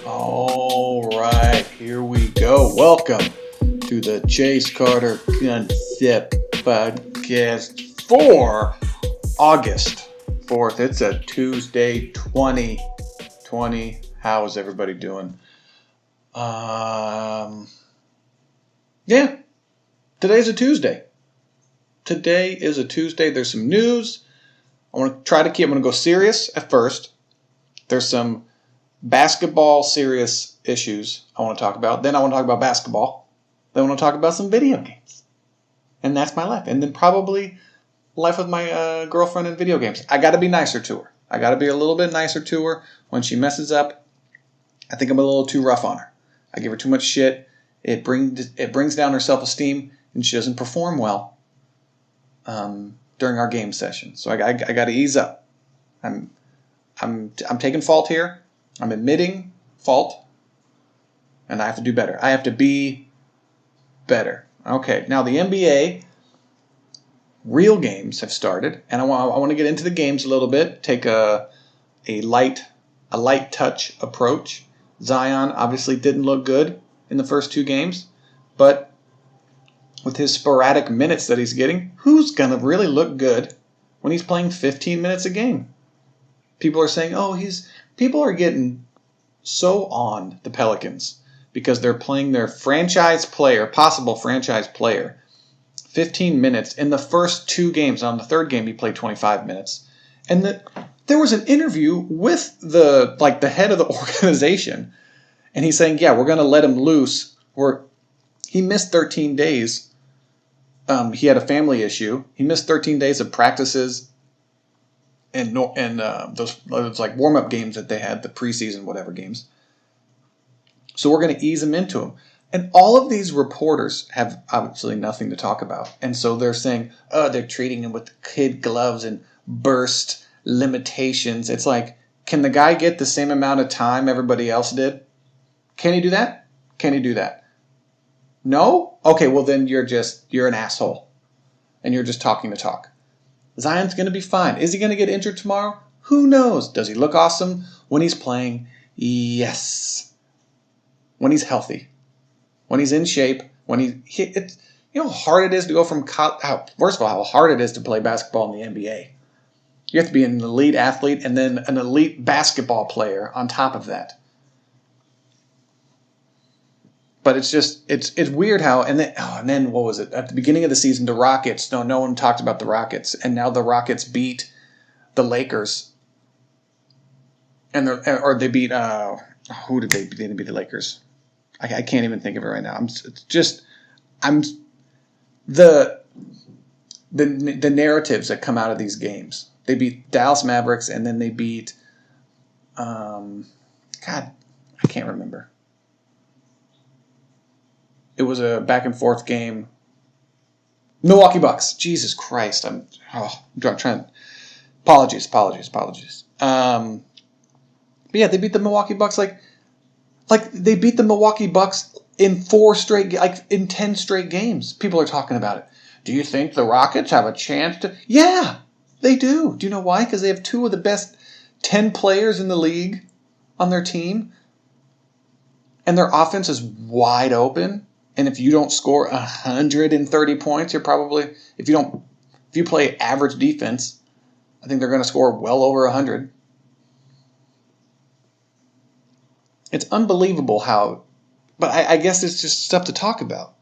All right, here we go. Welcome to the Chase Carter Concept Podcast for August 4th. It's a Tuesday, 2020. How is everybody doing? Yeah, today's a Tuesday. Today is a Tuesday. There's some news. I'm going to go serious at first. There's some basketball serious issues I want to talk about. Then I want to talk about basketball. Then I want to talk about some video games. And that's my life. And then probably life with my girlfriend and video games. I got to be nicer to her. I got to be a little bit nicer to her when she messes up. I think I'm a little too rough on her. I give her too much shit. It brings down her self-esteem, and she doesn't perform well during our game session. So I got to ease up. I'm taking fault here. I'm admitting fault, and I have to do better. I have to be better. Okay, now the NBA real games have started, and I want to get into the games a little bit. Take a light touch approach. Zion obviously didn't look good in the first two games, but with his sporadic minutes that he's getting, who's going to really look good when he's playing 15 minutes a game? People are saying, people are getting so on the Pelicans because they're playing their possible franchise player, 15 minutes in the first two games. On the third game, he played 25 minutes. And there was an interview with the head of the organization, and he's saying, yeah, we're going to let him loose. He missed 13 days. He had a family issue. He missed 13 days of practices and those warm-up games that they had, the preseason whatever games. So we're going to ease him into them. And all of these reporters have obviously nothing to talk about. And so they're saying, they're treating him with kid gloves and burst limitations. It's like, can the guy get the same amount of time everybody else did? Can he do that? Can he do that? No? Okay, well then you're an asshole. And you're just talking to talk. Zion's going to be fine. Is he going to get injured tomorrow? Who knows? Does he look awesome when he's playing? Yes. When he's healthy. When he's in shape. You know how hard it is to go from first of all, how hard it is to play basketball in the NBA. You have to be an elite athlete and then an elite basketball player on top of that. But it's weird how, and then what was it? At the beginning of the season, the Rockets, no one talked about the Rockets, and now the Rockets beat the Lakers. They beat, who did they beat? They didn't beat the Lakers. I can't even think of it right now. The narratives that come out of these games. They beat Dallas Mavericks, and then they beat, I can't remember. It was a back and forth game. Milwaukee Bucks. Jesus Christ. I'm trying. Apologies. But yeah, they beat the Milwaukee Bucks like they beat the Milwaukee Bucks in 10 straight games. People are talking about it. Do you think the Rockets have a chance to? Yeah, they do. Do you know why? Because they have two of the best 10 players in the league on their team, and their offense is wide open. And if you don't score 130 points, you're probably if you play average defense, I think they're going to score well over 100. It's unbelievable how, but I guess it's just stuff to talk about.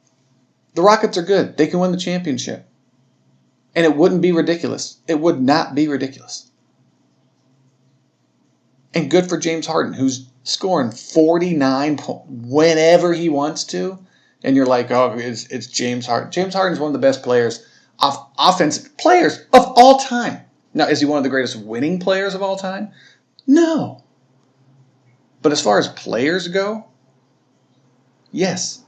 The Rockets are good. They can win the championship. And it wouldn't be ridiculous. It would not be ridiculous. And good for James Harden, who's scoring 49 whenever he wants to. And you're like, it's James Harden. James Harden's one of the best offensive players of all time. Now, is he one of the greatest winning players of all time? No. But as far as players go, yes.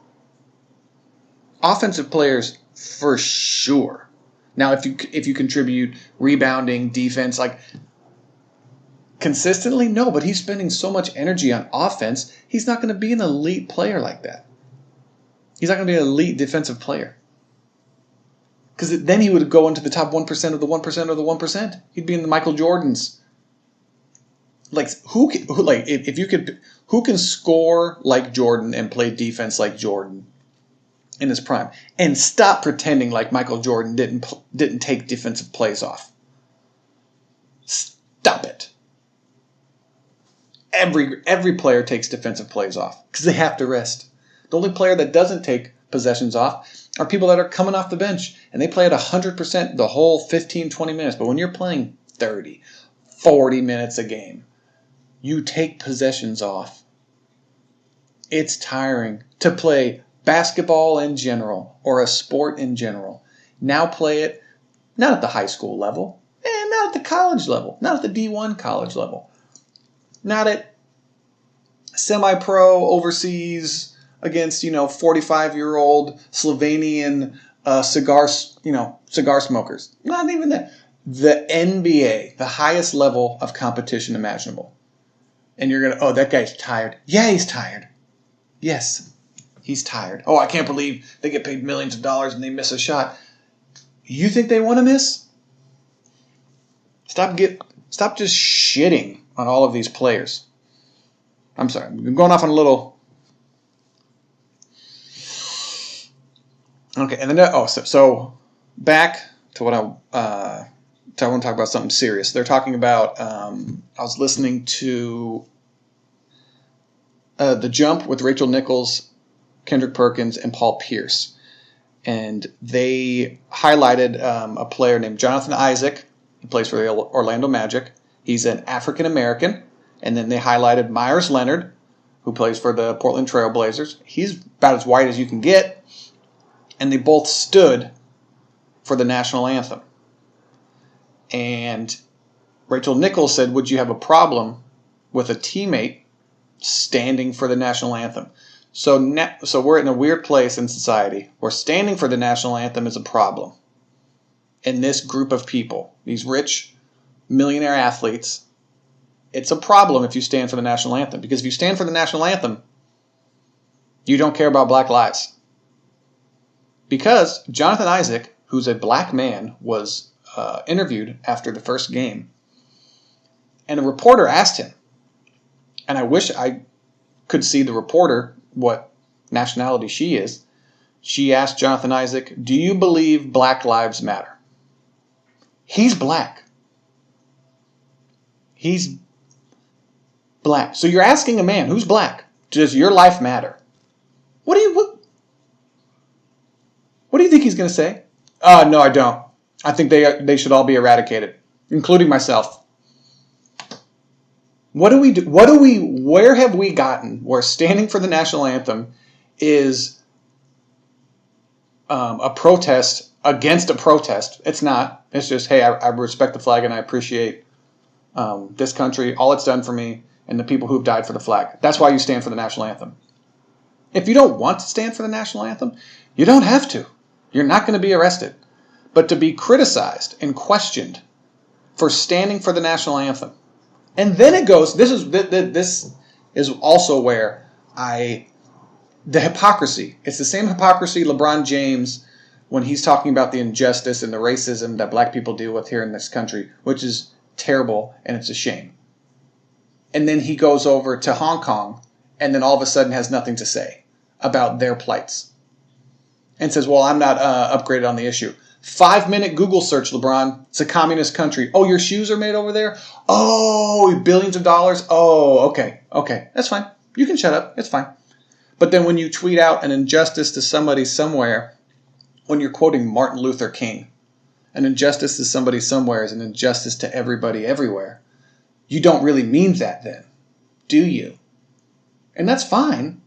Offensive players, for sure. Now, if you contribute rebounding, defense, consistently, no. But he's spending so much energy on offense, he's not going to be an elite player like that. He's not going to be an elite defensive player. Because then he would go into the top 1% of the 1% of the 1%. He'd be in the Michael Jordans. Like who can score like Jordan and play defense like Jordan in his prime, and stop pretending like Michael Jordan didn't take defensive plays off. Stop it. Every player takes defensive plays off because they have to rest. The only player that doesn't take possessions off are people that are coming off the bench and they play at 100% the whole 15, 20 minutes. But when you're playing 30, 40 minutes a game, you take possessions off. It's tiring to play basketball in general or a sport in general. Now play it not at the high school level, and not at the college level, not at the D1 college level, not at semi-pro overseas against 45-year-old Slovenian cigar smokers. Not even that. The NBA, the highest level of competition imaginable. And you're going to, that guy's tired. Yeah, he's tired. Yes, he's tired. Oh, I can't believe they get paid millions of dollars and they miss a shot. You think they want to miss? Stop just shitting on all of these players. I'm sorry. I'm going off on a little. Okay, and then so back to what I want to talk about something serious. They're talking about. I was listening to The Jump with Rachel Nichols, Kendrick Perkins, and Paul Pierce, and they highlighted a player named Jonathan Isaac. He plays for the Orlando Magic. He's an African American. And then they highlighted Myers Leonard, who plays for the Portland Trail Blazers. He's about as white as you can get. And they both stood for the National Anthem. And Rachel Nichols said, would you have a problem with a teammate standing for the National Anthem? So we're in a weird place in society where standing for the National Anthem is a problem. And this group of people, these rich millionaire athletes, it's a problem if you stand for the National Anthem. Because if you stand for the National Anthem, you don't care about black lives. Because Jonathan Isaac, who's a black man, was interviewed after the first game. And a reporter asked him, and I wish I could see the reporter, what nationality she is. She asked Jonathan Isaac, do you believe black lives matter? He's black. He's black. So you're asking a man who's black, does your life matter? What do you think he's going to say? No, I don't. I think they should all be eradicated, including myself. What do we do? Where have we gotten where standing for the National Anthem is a protest against a protest? It's not. It's just, hey, I respect the flag and I appreciate this country, all it's done for me, and the people who've died for the flag. That's why you stand for the National Anthem. If you don't want to stand for the National Anthem, you don't have to. You're not going to be arrested. But to be criticized and questioned for standing for the National Anthem. And then it goes, this is also where the hypocrisy. It's the same hypocrisy LeBron James, when he's talking about the injustice and the racism that black people deal with here in this country, which is terrible and it's a shame. And then he goes over to Hong Kong and then all of a sudden has nothing to say about their plights. And says, well, I'm not upgraded on the issue. 5-minute Google search, LeBron. It's a communist country. Oh, your shoes are made over there? Oh, billions of dollars? Oh, okay. That's fine. You can shut up. It's fine. But then when you tweet out an injustice to somebody somewhere, when you're quoting Martin Luther King, an injustice to somebody somewhere is an injustice to everybody everywhere. You don't really mean that then, do you? And that's fine.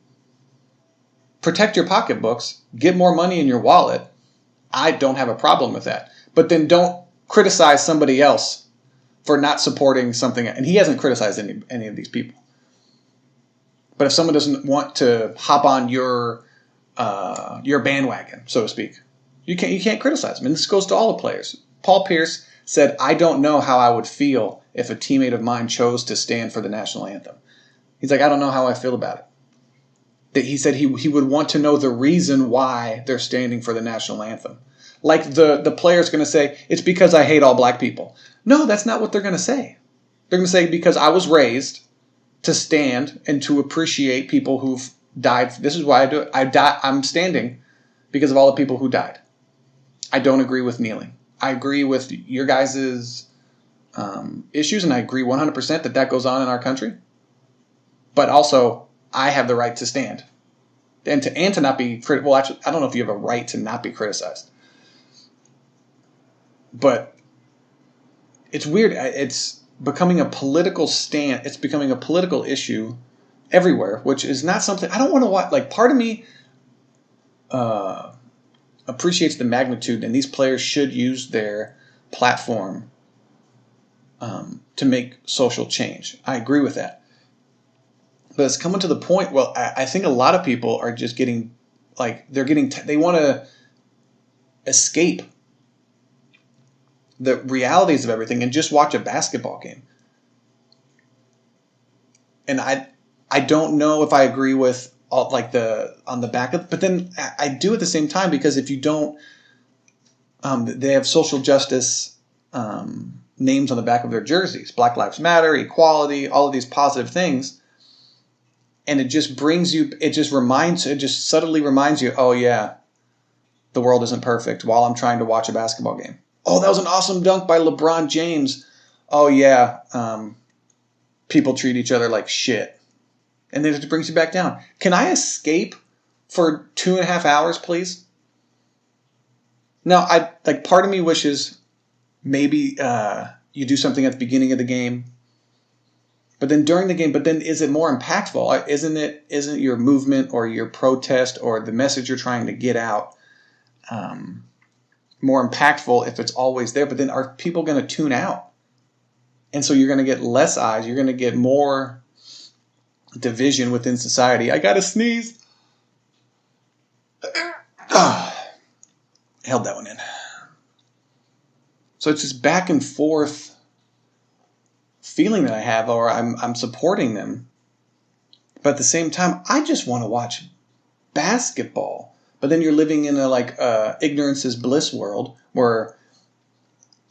Protect your pocketbooks. Get more money in your wallet. I don't have a problem with that. But then don't criticize somebody else for not supporting something. And he hasn't criticized any of these people. But if someone doesn't want to hop on your bandwagon, so to speak, you can't criticize them. And this goes to all the players. Paul Pierce said, I don't know how I would feel if a teammate of mine chose to stand for the National Anthem. He's like, I don't know how I feel about it. He said he would want to know the reason why they're standing for the National Anthem. Like the player's going to say, it's because I hate all black people. No, that's not what they're going to say. They're going to say, because I was raised to stand and to appreciate people who've died. This is why I do it. I'm standing because of all the people who died. I don't agree with kneeling. I agree with your guys' issues, and I agree 100% that goes on in our country. But also, I have the right to stand. And to not be critical. Well, actually, I don't know if you have a right to not be criticized. But it's weird. It's becoming a political stand. It's becoming a political issue everywhere, which is not something I don't want to watch. Like, part of me appreciates the magnitude, and these players should use their platform to make social change. I agree with that. But it's coming to the point, well, I think a lot of people are just getting, like, they want to escape the realities of everything and just watch a basketball game. And I don't know if I agree with all, like, on the back of, but then I do at the same time, because if you don't, they have social justice names on the back of their jerseys. Black Lives Matter, equality, all of these positive things. And it just subtly reminds you, oh yeah, the world isn't perfect, while I'm trying to watch a basketball game. Oh, that was an awesome dunk by LeBron James. Oh yeah, people treat each other like shit. And then it brings you back down. Can I escape for 2.5 hours, please? Now, part of me wishes maybe you do something at the beginning of the game. But then during the game, is it more impactful? Isn't your movement or your protest or the message you're trying to get out more impactful if it's always there? But then are people going to tune out? And so you're going to get less eyes. You're going to get more division within society. I got to sneeze. Held that one in. So it's this back and forth feeling that I have, or I'm supporting them, but at the same time, I just want to watch basketball. But then you're living in a ignorance is bliss world where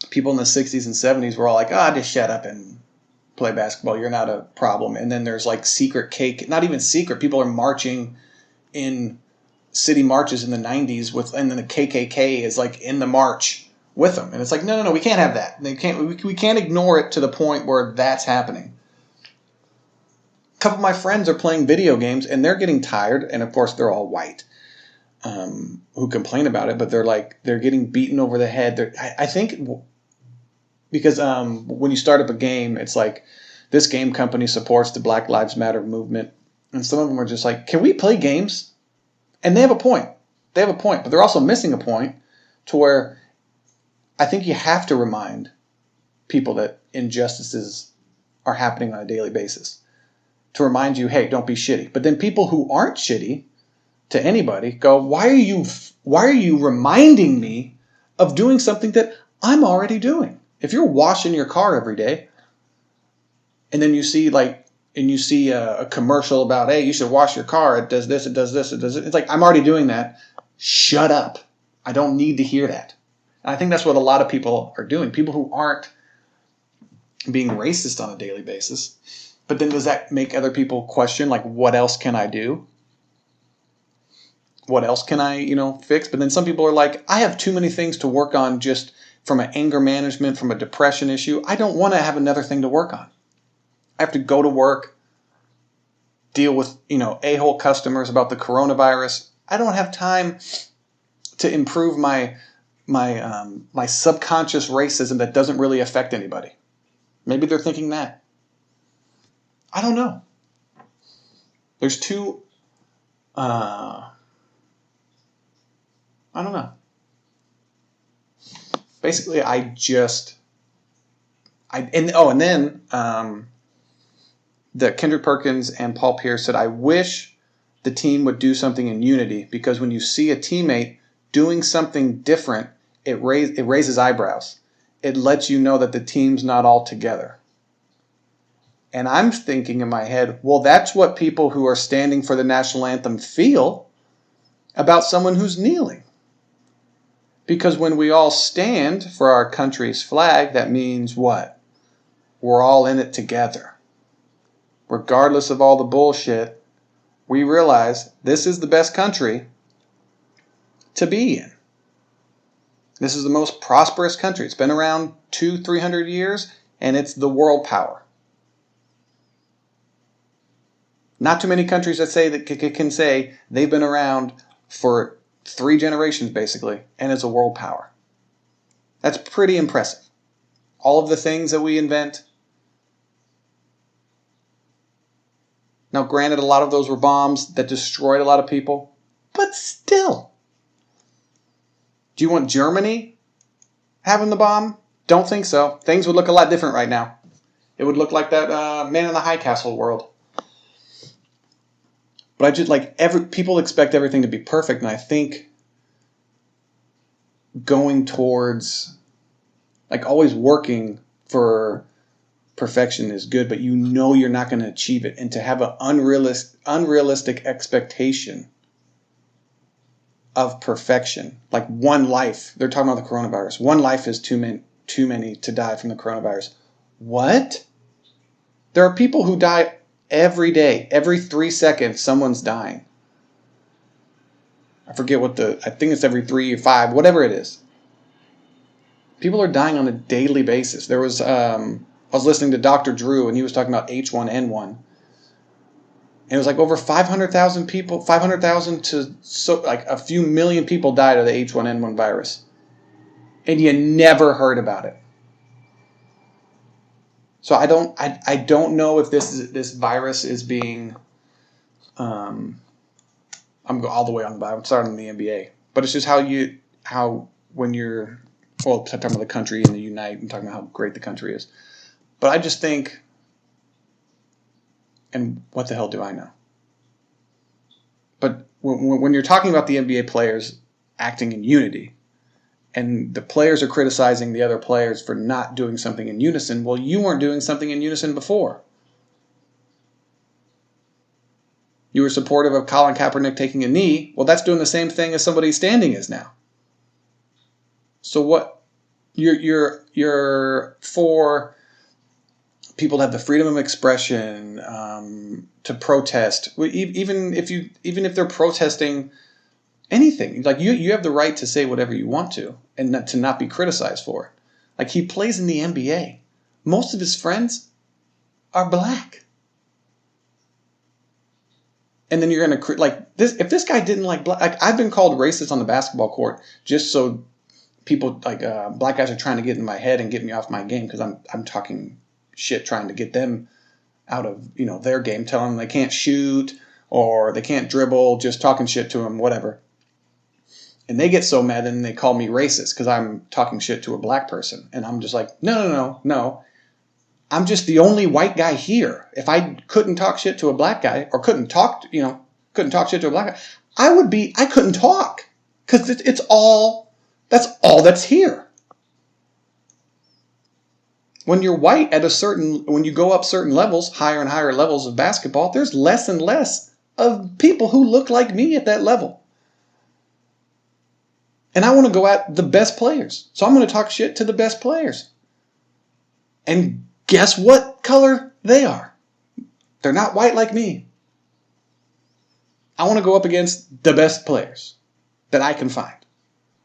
people in the 60s and 70s were all like, just shut up and play basketball. You're not a problem. And then there's like secret cake, not even secret. People are marching in city marches in the 90s and then the KKK is like in the march with them. And it's like, no, we can't have that. We can't ignore it to the point where that's happening. A couple of my friends are playing video games and they're getting tired. And of course, they're all white who complain about it, but they're getting beaten over the head. I think because when you start up a game, it's like this game company supports the Black Lives Matter movement. And some of them are just like, can we play games? And they have a point. But they're also missing a point to where I think you have to remind people that injustices are happening on a daily basis. To remind you, hey, don't be shitty. But then people who aren't shitty to anybody go, why are you reminding me of doing something that I'm already doing? If you're washing your car every day, and then you see a commercial about, hey, you should wash your car. It does this, it does this, it does it. It's like, I'm already doing that. Shut up. I don't need to hear that. And I think that's what a lot of people are doing. People who aren't being racist on a daily basis. But then does that make other people question, like, what else can I do? What else can I, fix? But then some people are like, I have too many things to work on just from an anger management, from a depression issue. I don't want to have another thing to work on. I have to go to work, deal with, a-hole customers about the coronavirus. I don't have time to improve my subconscious racism that doesn't really affect anybody. Maybe they're thinking that. I don't know. There's two. I don't know. Basically, and then the Kendrick Perkins and Paul Pierce said, I wish the team would do something in unity, because when you see a teammate doing something different, it raises eyebrows. It lets you know that the team's not all together. And I'm thinking in my head, well, that's what people who are standing for the national anthem feel about someone who's kneeling. Because when we all stand for our country's flag, that means what? We're all in it together. Regardless of all the bullshit, we realize this is the best country to be in. This is the most prosperous country. It's been around 200-300 years, and it's the world power. Not too many countries that can say they've been around for 3 generations, basically, and it's a world power. That's pretty impressive. All of the things that we invent. Now, granted, a lot of those were bombs that destroyed a lot of people, but still. Do you want Germany having the bomb? Don't think so. Things would look a lot different right now. It would look like that Man in the High Castle world. But I just people expect everything to be perfect, and I think going towards always working for perfection is good, but you're not going to achieve it, and to have an unrealistic expectation of perfection, like one life. They're talking about the coronavirus. One life is too many to die from the coronavirus. What? There are people who die every day. Every 3 seconds, someone's dying. I forget I think it's every 3 or 5, whatever it is. People are dying on a daily basis. There was, I was listening to Dr. Drew, and he was talking about H1N1. And it was over 500,000 people, 500,000 to a few million people died of the H1N1 virus. And you never heard about it. So I don't know if this virus is being, I'm all the way on the I'm starting on the NBA, but it's just how when you're, talking about the country and the unite and talking about how great the country is. But I just think, and what the hell do I know? But when you're talking about the NBA players acting in unity, and the players are criticizing the other players for not doing something in unison, well, you weren't doing something in unison before. You were supportive of Colin Kaepernick taking a knee. Well, that's doing the same thing as somebody standing is now. So what? You're for people to have the freedom of expression, to protest. Even if they're protesting anything, you have the right to say whatever you want to, and to not be criticized for it. He plays in the NBA. Most of his friends are black. And then you're going to this. If this guy didn't like black, I've been called racist on the basketball court just so people black guys are trying to get in my head and get me off my game because I'm talking shit, trying to get them out of their game, telling them they can't shoot or they can't dribble, just talking shit to them, whatever. And they get so mad and they call me racist because I'm talking shit to a black person, and I'm just like, no. I'm just the only white guy here. If I couldn't talk shit to a black guy, or couldn't talk shit to a black guy, I couldn't talk. Because that's all that's here. When you're white when you go up certain levels, higher and higher levels of basketball, there's less and less of people who look like me at that level. And I want to go at the best players. So I'm going to talk shit to the best players. And guess what color they are? They're not white like me. I want to go up against the best players that I can find.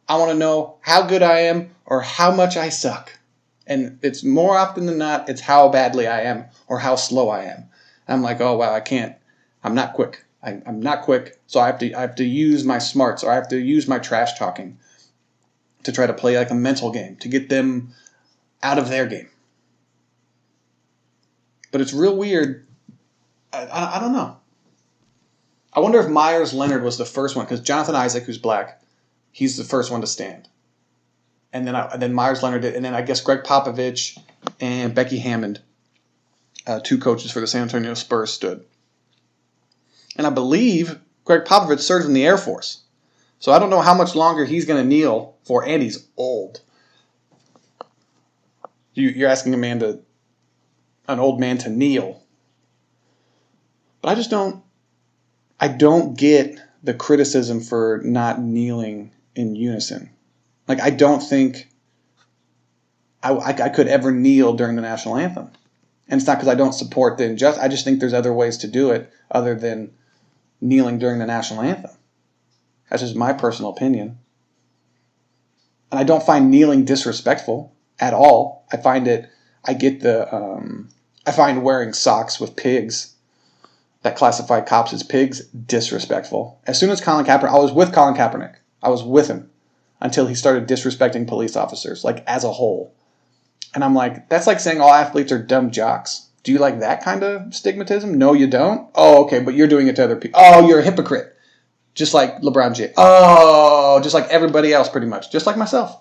I want to know how good I am or how much I suck. And it's more often than not, it's how badly I am or how slow I am. I'm like, oh, wow, I can't. I'm not quick. I'm not quick, so I have to use my smarts, or I have to use my trash talking to try to play a mental game to get them out of their game. But it's real weird. I don't know. I wonder if Myers Leonard was the first one, because Jonathan Isaac, who's black, he's the first one to stand. And then Myers Leonard did, and then I guess Greg Popovich and Becky Hammond, 2 coaches for the San Antonio Spurs, stood. And I believe Greg Popovich served in the Air Force. So I don't know how much longer he's going to kneel for, and he's old. You're asking an old man to kneel. But I don't get the criticism for not kneeling in unison. Like, I don't think I could ever kneel during the national anthem. And it's not because I don't support the injustice. I just think there's other ways to do it other than kneeling during the national anthem. That's just my personal opinion. And I don't find kneeling disrespectful at all. I find wearing socks with pigs that classify cops as pigs disrespectful. As soon as Colin Kaepernick, I was with Colin Kaepernick. I was with him until he started disrespecting police officers, like as a whole. And I'm like, that's like saying all athletes are dumb jocks. Do you like that kind of stigmatism? No, you don't? Oh, okay, but you're doing it to other people. Oh, you're a hypocrite. Just like LeBron James. Oh, just like everybody else pretty much. Just like myself.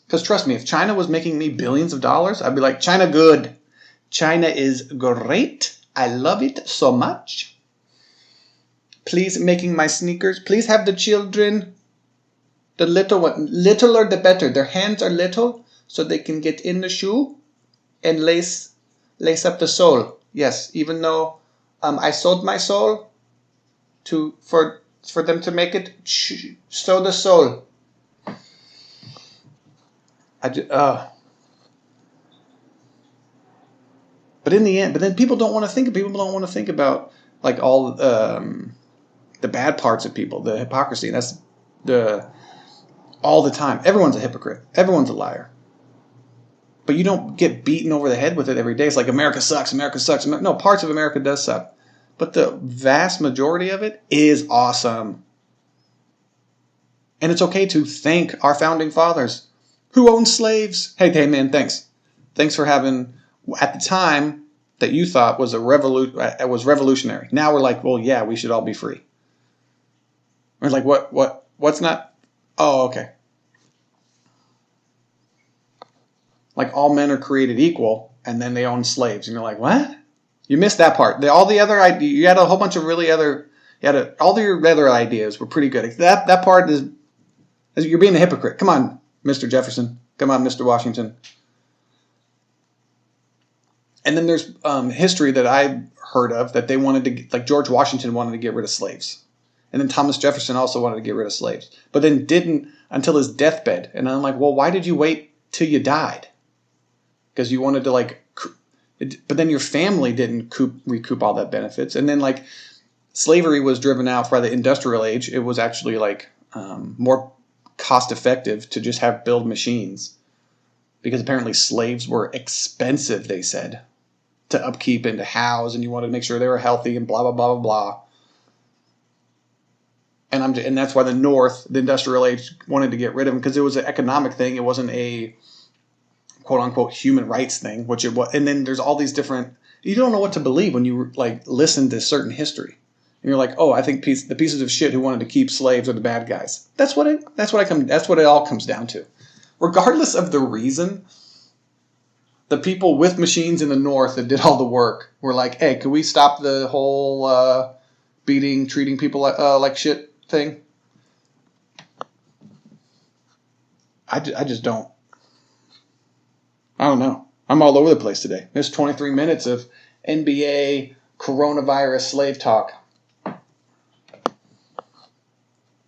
Because trust me, if China was making me billions of dollars, I'd be like, China good. China is great. I love it so much. Please making my sneakers. Please have the children. The little one. Littler the better. Their hands are little so they can get in the shoe and lace up the sole. Yes, even though I sold my sole for them to make it, sew the sole. But in the end, then people don't want to think about like all the bad parts of people, the hypocrisy. That's all the time. Everyone's a hypocrite. Everyone's a liar. But you don't get beaten over the head with it every day. It's like America sucks. America sucks. No, parts of America does suck, but the vast majority of it is awesome. And it's okay to thank our founding fathers who owned slaves. Hey, man, thanks. Thanks for having, at the time that you thought was was revolutionary. Now we're like, well, yeah, we should all be free. We're like, what's not? Oh, okay. Like all men are created equal, and then they own slaves, and you're like, what? You missed that part. All the other ideas, you had a whole bunch of all your other ideas were pretty good. That part is you're being a hypocrite. Come on, Mr. Jefferson. Come on, Mr. Washington. And then there's history that I heard of that they wanted to, like George Washington wanted to get rid of slaves. And then Thomas Jefferson also wanted to get rid of slaves. But then didn't until his deathbed. And I'm like, well, why did you wait till you died? Because you wanted to but then your family didn't recoup all that benefits. And then like slavery was driven out by the industrial age. It was actually like more cost effective to just build machines. Because apparently slaves were expensive, they said, to upkeep and to house, and you wanted to make sure they were healthy and blah, blah, blah, blah, blah. And that's why the North, the industrial age, wanted to get rid of them because it was an economic thing. It wasn't a quote-unquote human rights thing, which it was. And then there's all these different... You don't know what to believe when you listen to certain history. And you're like, oh, I think the pieces of shit who wanted to keep slaves are the bad guys. That's what it all comes down to. Regardless of the reason, the people with machines in the North that did all the work were like, hey, can we stop the whole treating people like shit thing? I just don't. I don't know. I'm all over the place today. There's 23 minutes of NBA coronavirus slave talk.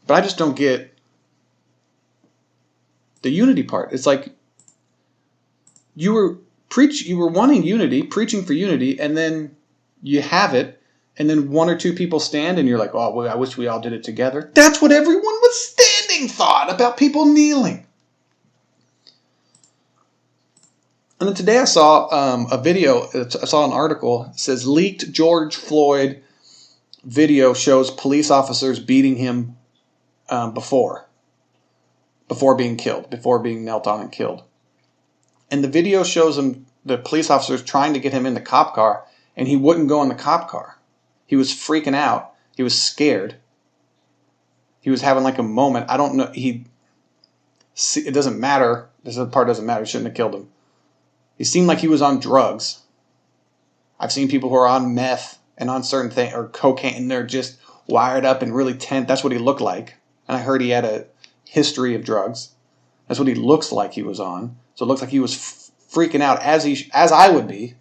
But I just don't get the unity part. It's like you were wanting unity, preaching for unity, and then you have it, and then one or two people stand, and you're like, oh, well, I wish we all did it together. That's what everyone was standing thought about people kneeling. And then today I saw a video. I saw an article. It says leaked George Floyd video shows police officers beating him before being killed, before being knelt on and killed. And the video shows him, the police officers trying to get him in the cop car, and he wouldn't go in the cop car. He was freaking out. He was scared. He was having like a moment. I don't know. It doesn't matter. This part doesn't matter. He shouldn't have killed him. He seemed like he was on drugs. I've seen people who are on meth and on certain things, or cocaine, and they're just wired up and really tense. That's what he looked like. And I heard he had a history of drugs. That's what he looks like he was on. So it looks like he was freaking out as I would be.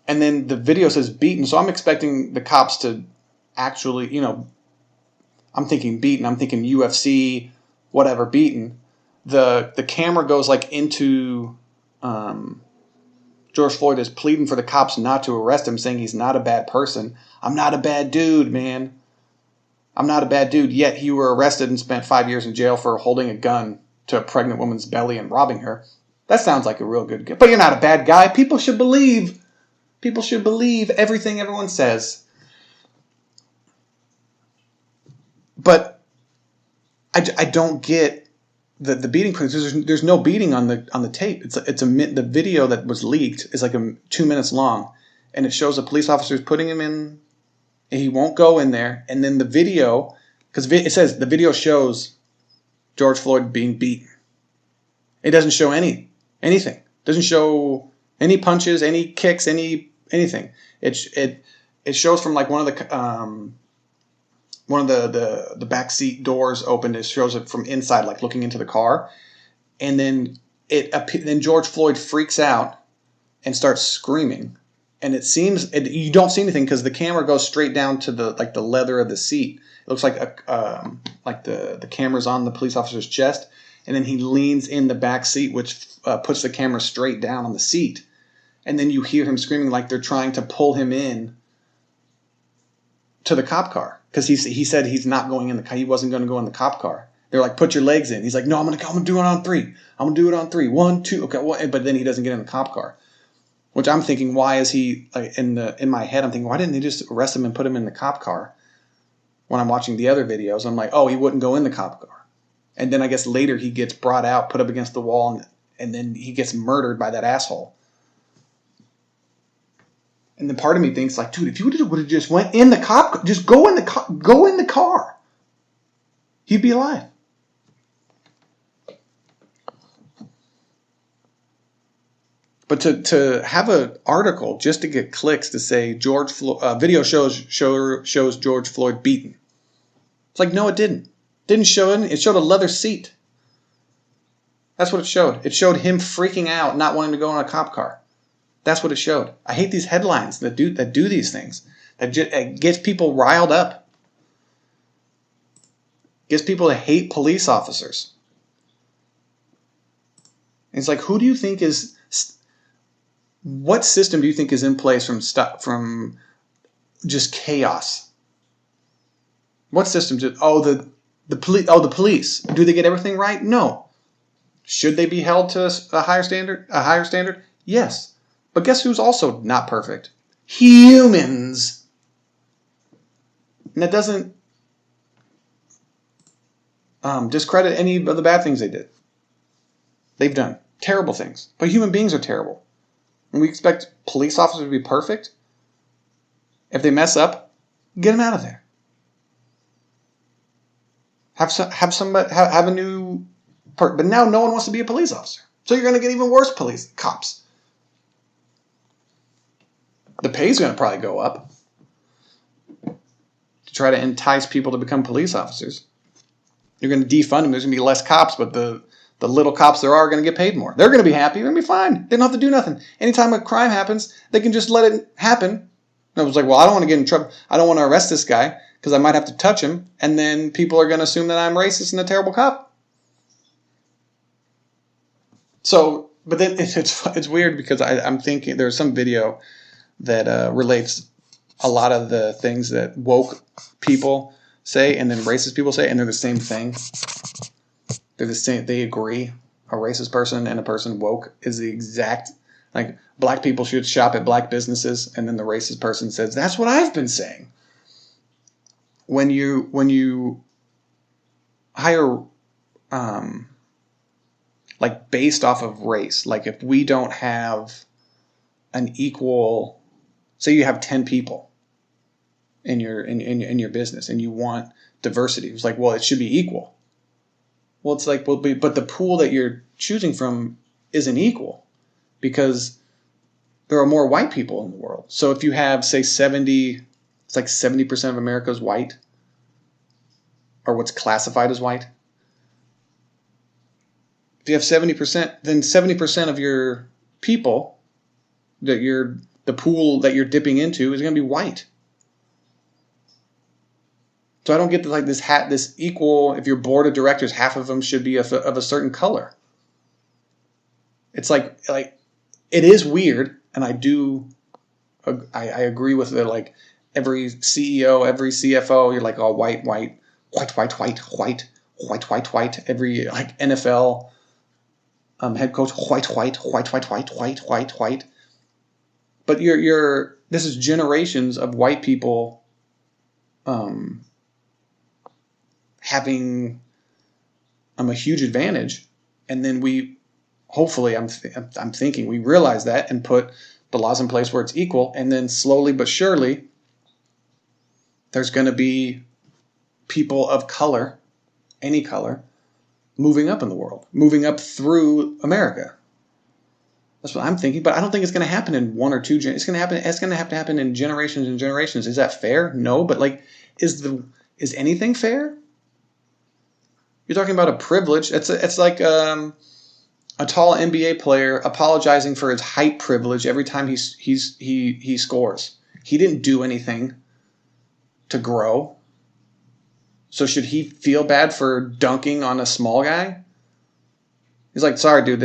And then the video says beaten. So I'm expecting the cops to actually, I'm thinking beaten. I'm thinking UFC, whatever, beaten, the camera goes like into George Floyd is pleading for the cops not to arrest him, saying he's not a bad person. I'm not a bad dude, man. I'm not a bad dude. Yet you were arrested and spent 5 years in jail for holding a gun to a pregnant woman's belly and robbing her. That sounds like a real good guy. But you're not a bad guy. People should believe everything everyone says. But I don't get the beating. There's no beating on the tape. The video that was leaked is like 2 minutes long, and it shows the police officers putting him in. And he won't go in there, and then the video, because it says the video shows George Floyd being beaten. It doesn't show anything. It doesn't show any punches, any kicks, anything. It shows from like one of the back seat doors opened. It shows it from inside, like looking into the car, and then then George Floyd freaks out and starts screaming. And it seems you don't see anything because the camera goes straight down to the leather of the seat. It looks like the camera's on the police officer's chest, and then he leans in the back seat, which puts the camera straight down on the seat. And then you hear him screaming like they're trying to pull him in to the cop car because he said he's not going in the car. He wasn't going to go in the cop car. They're like, put your legs in. He's like, no, I'm gonna do it on 3. I'm gonna do it on 3. 1, 2. Okay, but then he doesn't get in the cop car. Which I'm thinking, why is he like in my head? I'm thinking, why didn't they just arrest him and put him in the cop car? When I'm watching the other videos, I'm like, oh, he wouldn't go in the cop car. And then I guess later he gets brought out, put up against the wall, and then he gets murdered by that asshole. And then part of me thinks like, dude, if you would have just went in the cop, just go in the car, he'd be alive. But to have an article just to get clicks to say video shows George Floyd beaten. It's like, no, it didn't. Didn't show it. It showed a leather seat. That's what it showed. It showed him freaking out, not wanting to go in a cop car. That's what it showed. I hate these headlines that do these things. That gets people riled up. Gets people to hate police officers. And it's like, who do you think is... What system do you think is in place from just chaos? What system? The police. Do they get everything right? No. Should they be held to a higher standard? Yes. But guess who's also not perfect? Humans. And that doesn't discredit any of the bad things they did. They've done terrible things. But human beings are terrible. And we expect police officers to be perfect? If they mess up, get them out of there. Have a new part. But now no one wants to be a police officer. So you're going to get even worse cops. The pay's going to probably go up to try to entice people to become police officers. You're going to defund them. There's going to be less cops, but the little cops there are going to get paid more. They're going to be happy. They're going to be fine. They don't have to do nothing. Anytime a crime happens, they can just let it happen. And I was like, well, I don't want to get in trouble. I don't want to arrest this guy because I might have to touch him, and then people are going to assume that I'm racist and a terrible cop. So, but then it's weird because I'm thinking there's some video that relates a lot of the things that woke people say and then racist people say, and they're the same thing. They're the same. They agree. A racist person and a person woke is the exact, like, black people should shop at black businesses, and then the racist person says, that's what I've been saying. When you hire, like, based off of race, like if we don't have an equal, say you have 10 people in your business and you want diversity, it's like, well, it should be equal. Well, it's like, but the pool that you're choosing from isn't equal because there are more white people in the world. So if you have, say, 70% of America is white, or what's classified as white. If you have 70%, then 70% of your people the pool that you're dipping into is going to be white. So I don't get this equal, if your board of directors, half of them should be of a certain color. It's like it is weird, and I agree with it. Like every CEO, every CFO, you're like all white. Every like NFL head coach, white. But this is generations of white people having a huge advantage, and then we hopefully I'm thinking we realize that and put the laws in place where it's equal, and then slowly but surely there's going to be people of color, any color, moving up in the world, moving up through America. That's what I'm thinking, but I don't think it's going to happen in 1 or 2 generations. It's going to have to happen in generations and generations. Is that fair? No, but like, is anything fair? You're talking about a privilege. It's like a tall NBA player apologizing for his height privilege every time he scores. He didn't do anything to grow. So should he feel bad for dunking on a small guy? He's like, sorry, dude,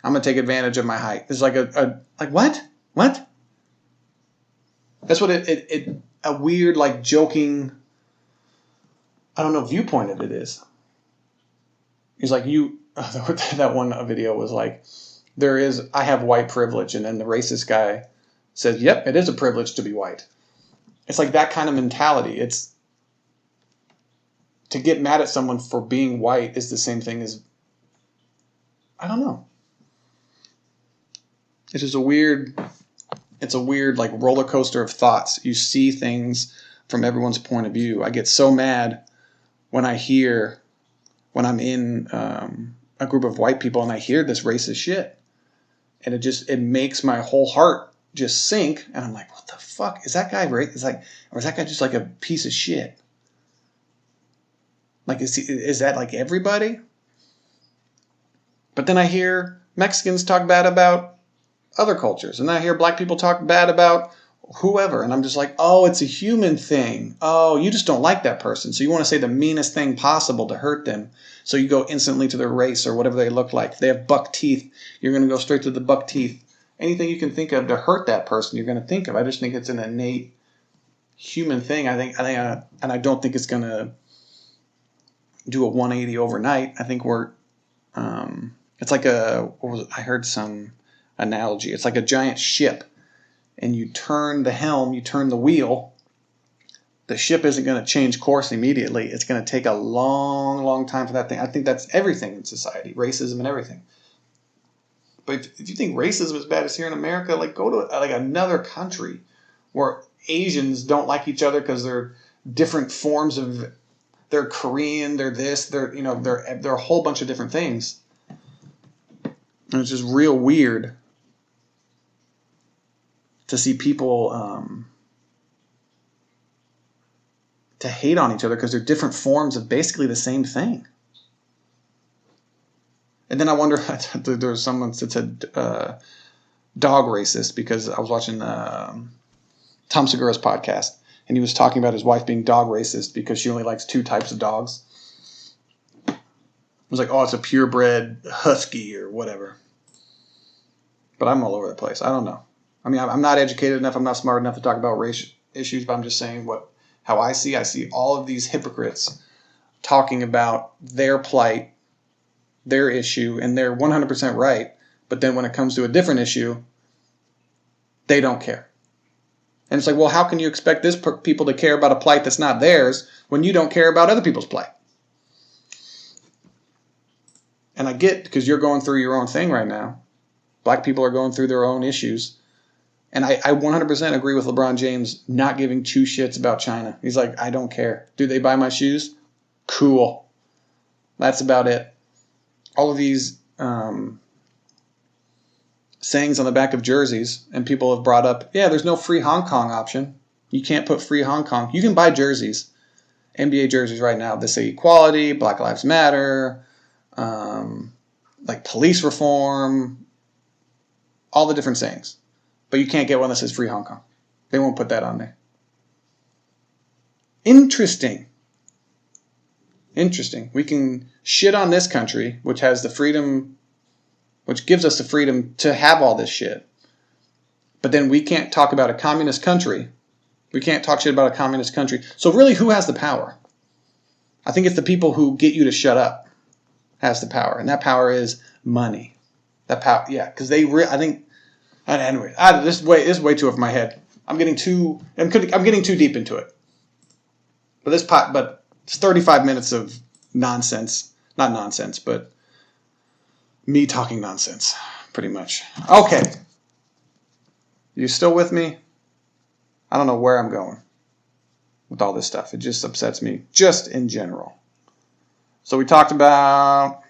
I'm going to take advantage of my height. It's like like what? What? That's what a weird, like, joking, I don't know, viewpoint of it is. He's like, that one video was like, I have white privilege. And then the racist guy says, yep, it is a privilege to be white. It's like that kind of mentality. It's to get mad at someone for being white is the same thing as, I don't know. It's just a weird like roller coaster of thoughts. You see things from everyone's point of view. I get so mad when I'm in a group of white people and I hear this racist shit. And it makes my whole heart just sink. And I'm like, what the fuck? Is that guy right? Or is that guy just like a piece of shit? Like, is that like everybody? But then I hear Mexicans talk bad about other cultures. And then I hear black people talk bad about whoever. And I'm just like, oh, it's a human thing. Oh, you just don't like that person. So you want to say the meanest thing possible to hurt them. So you go instantly to their race or whatever they look like. If they have buck teeth, you're going to go straight to the buck teeth. Anything you can think of to hurt that person, you're going to think of. I just think it's an innate human thing. And I don't think it's going to do a 180 overnight. I think it's like I heard some analogy. It's like a giant ship, and you turn the helm, you turn the wheel. The ship isn't going to change course immediately. It's going to take a long, long time for that thing. I think that's everything in society, racism and everything. But if you think racism is bad as here in America, like go to like another country where Asians don't like each other because they're different forms of, they're Korean, they're this, they're a whole bunch of different things. And it's just real weird to see people to hate on each other because they're different forms of basically the same thing. And then I wonder, there was someone that said dog racist, because I was watching Tom Segura's podcast, and he was talking about his wife being dog racist because she only likes 2 types of dogs. It was like, oh, it's a purebred husky or whatever. But I'm all over the place. I don't know. I mean, I'm not educated enough. I'm not smart enough to talk about race issues, but I'm just saying how I see all of these hypocrites talking about their plight, their issue, and they're 100% right. But then when it comes to a different issue, they don't care. And it's like, well, how can you expect people to care about a plight that's not theirs when you don't care about other people's plight? And I get, because you're going through your own thing right now. Black people are going through their own issues. And I 100% agree with LeBron James not giving 2 shits about China. He's like, I don't care. Do they buy my shoes? Cool. That's about it. All of these sayings on the back of jerseys, and people have brought up, yeah, there's no free Hong Kong option. You can't put free Hong Kong. You can buy jerseys, NBA jerseys right now that say equality, Black Lives Matter, like police reform, all the different sayings. But you can't get one that says free Hong Kong. They won't put that on there. Interesting. We can shit on this country, which has the freedom, which gives us the freedom to have all this shit. But then we can't talk about a communist country. We can't talk shit about a communist country. So really, who has the power? I think it's the people who get you to shut up has the power. And that power is money. That power, yeah, because I think, anyway, this is way too over my head. I'm getting too deep into it. But it's 35 minutes of nonsense. Not nonsense, but me talking nonsense, pretty much. Okay. You still with me? I don't know where I'm going with all this stuff. It just upsets me, just in general. So we talked about...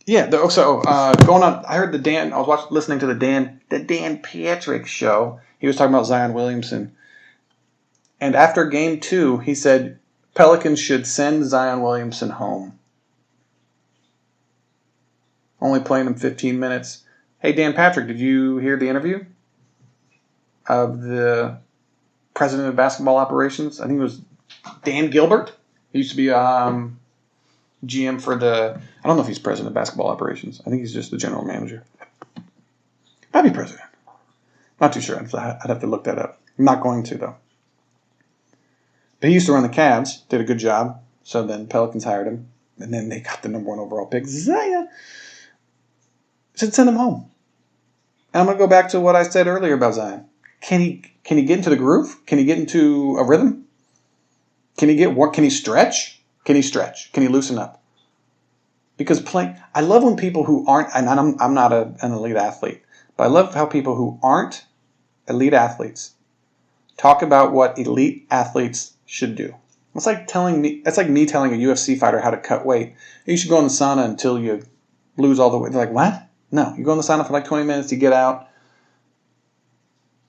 Yeah, going on, I heard I was listening to the Dan Patrick show. He was talking about Zion Williamson. And after game 2, he said Pelicans should send Zion Williamson home. Only playing him 15 minutes. Hey, Dan Patrick, did you hear the interview of the president of basketball operations? I think it was Dan Gilbert. He used to be GM for I don't know if he's president of basketball operations. I think he's just the general manager. Might be president. Not too sure. I'd have to look that up. I'm not going to, though. But he used to run the Cavs. Did a good job. So then Pelicans hired him. And then they got the number 1 overall pick. Zion. Should send him home. And I'm going to go back to what I said earlier about Zion. Can he get into the groove? Can he get into a rhythm? Can he stretch? Can he loosen up? Because I love when people who aren't, and I'm not an elite athlete, but I love how people who aren't elite athletes talk about what elite athletes should do. It's like me telling a UFC fighter how to cut weight. You should go in the sauna until you lose all the weight. They're like, what? No, you go in the sauna for like 20 minutes, you get out,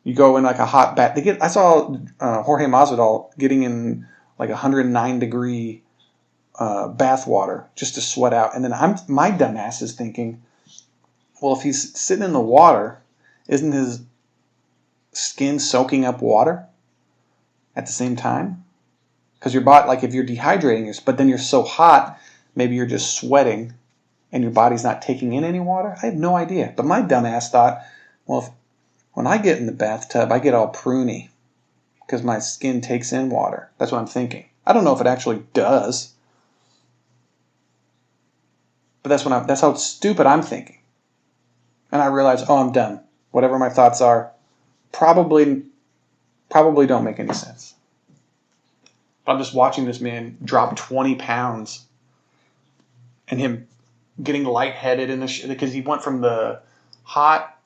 you go in like a hot bath. I saw Jorge Masvidal getting in like 109 degree bath water just to sweat out. And then my dumb ass is thinking, well, if he's sitting in the water, isn't his skin soaking up water at the same time? Because your body, like if you're dehydrating, but then you're so hot, maybe you're just sweating and your body's not taking in any water. I have no idea. But my dumb ass thought, well, when I get in the bathtub, I get all pruny because my skin takes in water. That's what I'm thinking. I don't know if it actually does. But that's how stupid I'm thinking. And I realize, I'm dumb. Whatever my thoughts are, probably don't make any sense. But I'm just watching this man drop 20 pounds and him getting lightheaded because he went from the hot,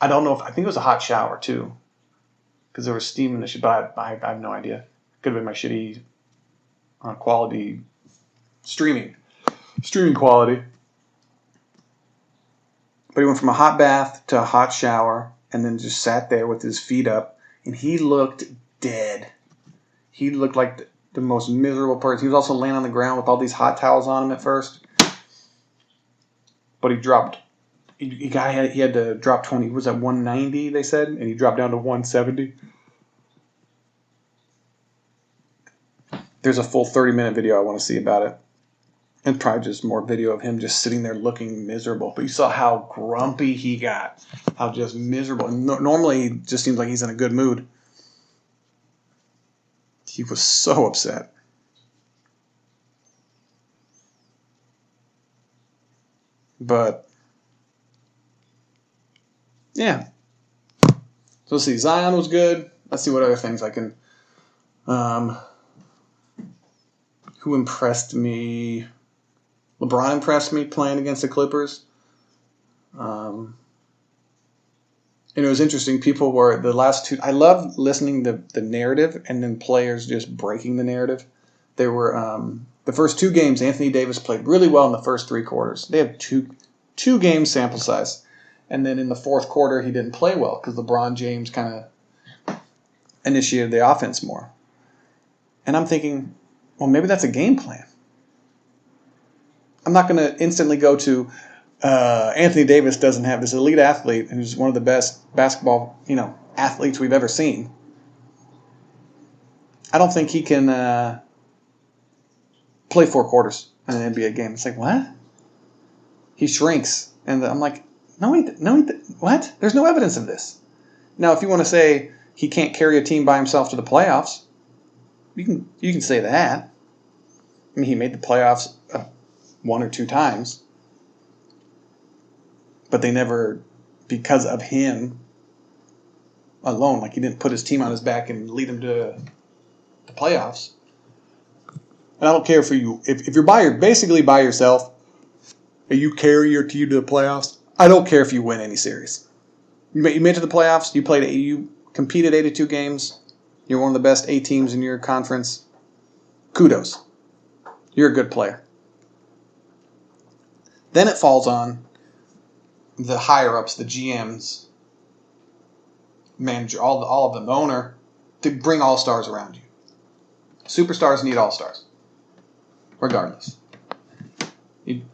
I think it was a hot shower too, because there was steam in the shit, but I have no idea. Could have been my shitty quality streaming quality. But he went from a hot bath to a hot shower and then just sat there with his feet up, and he looked dead. He looked like the most miserable person. He was also laying on the ground with all these hot towels on him at first. But he dropped. He had to drop 20. Was that 190? They said, and he dropped down to 170. There's a full 30-minute video I want to see about it, and probably just more video of him just sitting there looking miserable. But you saw how grumpy he got, how just miserable. Normally, he just seems like he's in a good mood. He was so upset. But yeah. So let's see. Zion was good. Let's see what other things I can. Who impressed me? LeBron impressed me playing against the Clippers. And it was interesting. People were the last two. I love listening to the narrative and then players just breaking the narrative. There were the first 2 games. Anthony Davis played really well in the first 3 quarters. They had two game sample size, and then in the fourth quarter he didn't play well because LeBron James kind of initiated the offense more. And I'm thinking, well, maybe that's a game plan. I'm not going to instantly go to Anthony Davis doesn't have this elite athlete who's one of the best basketball, athletes we've ever seen. I don't think he can play 4 quarters in an NBA game. It's like, what? He shrinks. And I'm like, what? There's no evidence of this. Now, if you want to say he can't carry a team by himself to the playoffs, you can say that. I mean, he made the playoffs 1 or 2 times. But they never, because of him alone, like he didn't put his team on his back and lead him to the playoffs. And I don't care if you're basically by yourself, and you carry your team to the playoffs. I don't care if you win any series. You made it to the playoffs. You competed 82 games. You're one of the best 8 teams in your conference. Kudos. You're a good player. Then it falls on the higher-ups, the GMs, manager, all of them, the owner, to bring all-stars around you. Superstars need all-stars, regardless. We